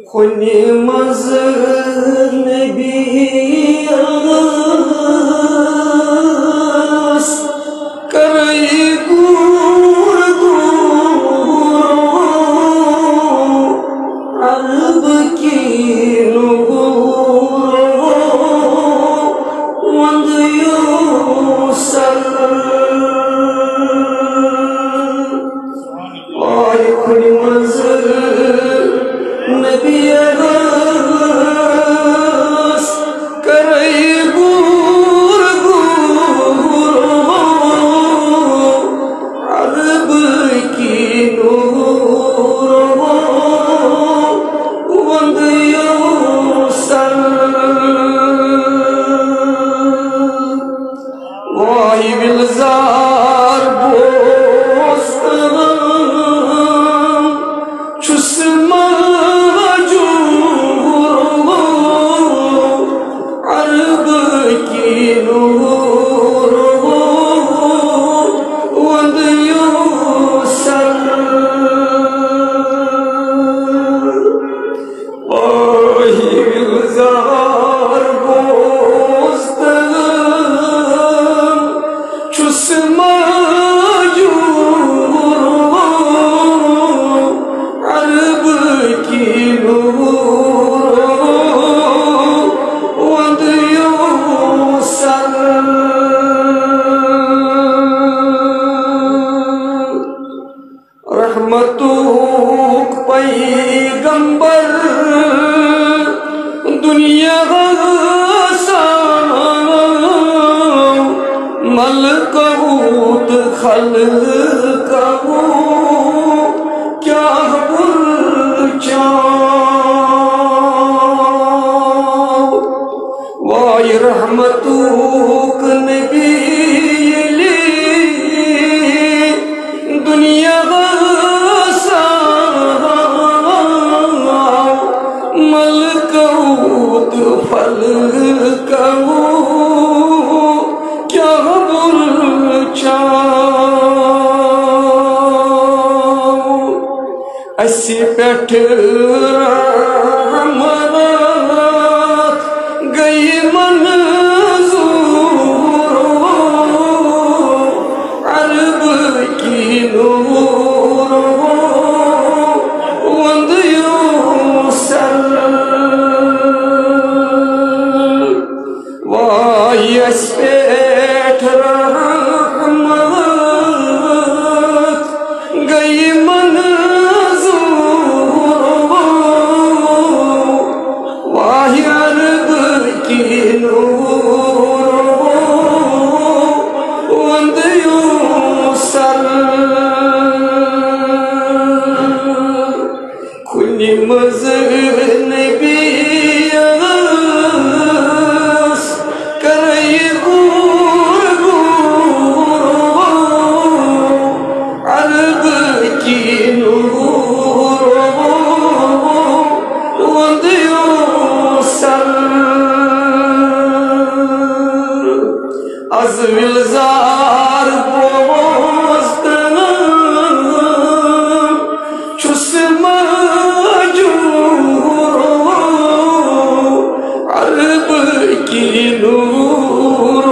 खुनी मज नबी करई दूर दूर अरब की नूर वंदियो सल आय खुनी मज नबी करई दूर दूर अरब की नूर वंदियो सल वाही विलजार रहमतुक पैगंबर दुनिया मलकूत खल्क़हू क्या बुरचाओ वाई रहमतुक नबी दुनिया मलकूत फल्क़हू क्या बुरचाओ अस्सी पेठ रहमत गई मंजूर अरब की नूर वंदियो सल वाही अस्पेठ रहमत गई मंजूर वाही अरब की नूर वंदियो सल खुनी मज नबी करई दूर दूर अरब की नूर वंदियो सल az vilzar bozdum çusma अरब की नूर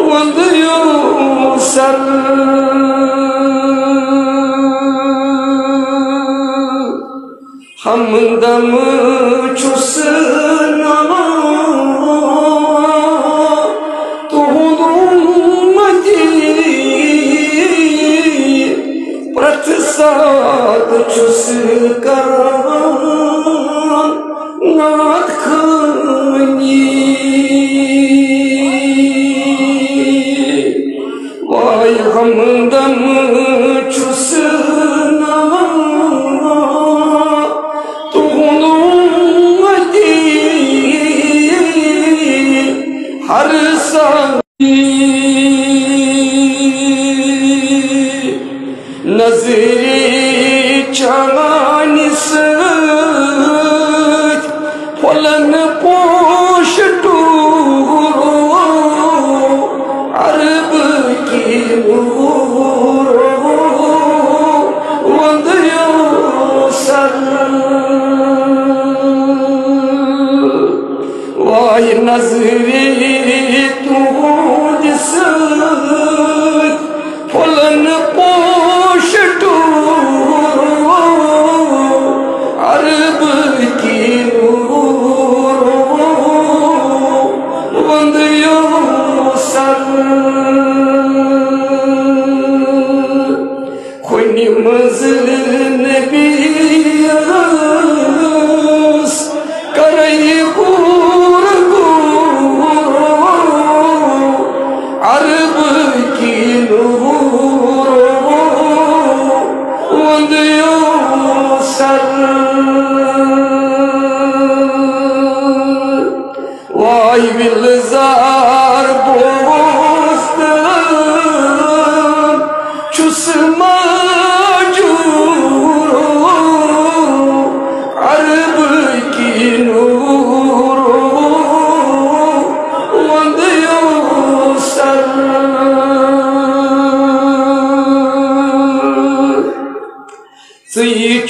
वंदियो सल हमदम चुसना साथ चुस कर नाथ खानी वाय हमदम चुस हर साथी नजरी चानिस फलन पोश टूरो अरब की नूर वंदियो सर वाई नजरी तू जिस फुलन पोश टू अरब की नूर वंदियो सर खुनी मंजिल नबीस करई पूर अरब की नूर वंदियो सर वाई विलजार बोस्त चुस अरब की नूर वंदियो सर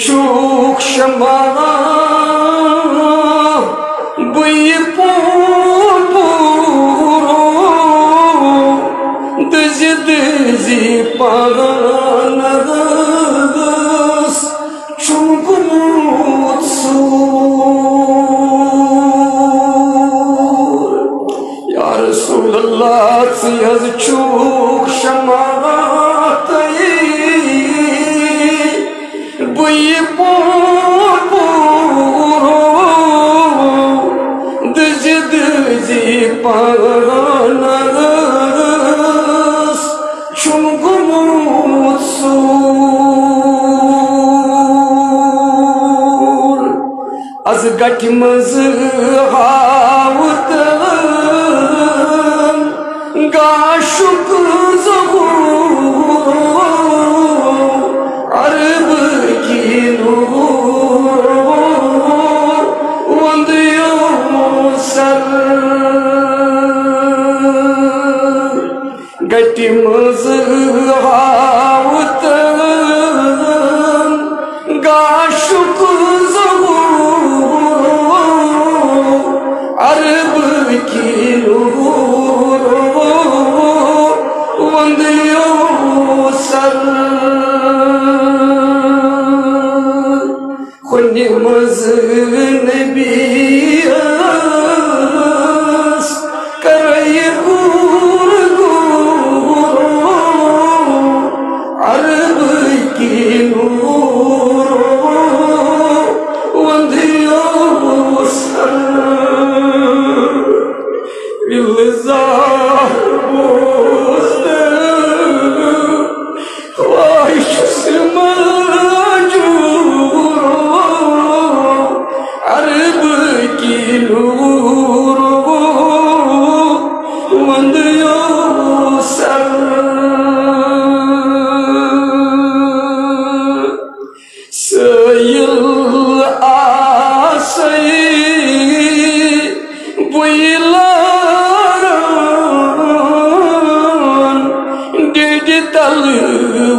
चूक शमा बुई दजी दजी पागनस चुगमुत सूर या रसूल अल्लाह सियज चूक शमा बुई दजी दजी पागनस चुगमुत सूर az gatmaz havtan gaşuk zahur arab ki nur vandiyo sar gatmaz havtan gaşuk अरब की नूर वंदियो सर खुनी मंजिल नबीस करई पूर अरब की नूर वंदियो सर विलजार बोस्त ख्वाहिश से मजूर अरब की नूर वंदियो सर सयल आसई बुइला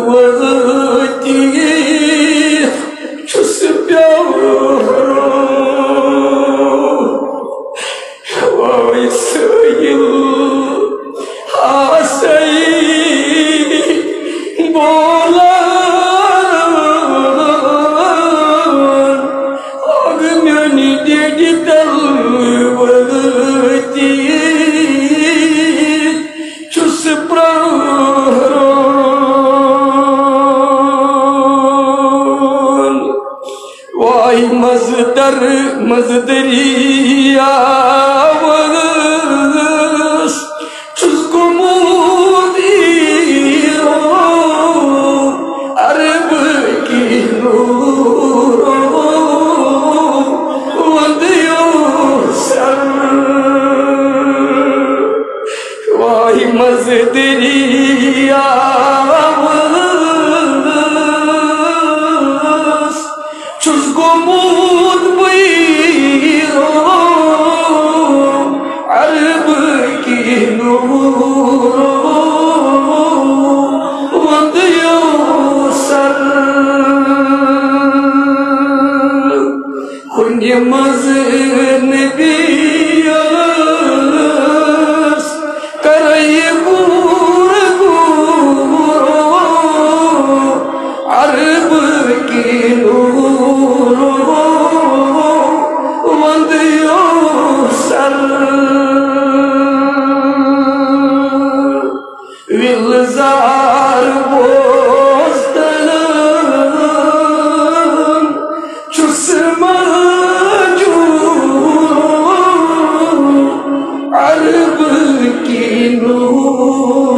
तलवती छुस प्यारो हवाई सयल आसई बोला अगम्यानी डेडी तलवती छुस प्यारो मजदर मजदरिया वस चुस्को मुदीरो अरब की नूर वंदियो सर वाही मजदरिया वस चुस्को अरब की नूर वंदियो सर यमज़ नबीस करई पूर पूरो अरब की नूरो वंदियो सर विलजार बोस्तन चुस्मा अरब की नूर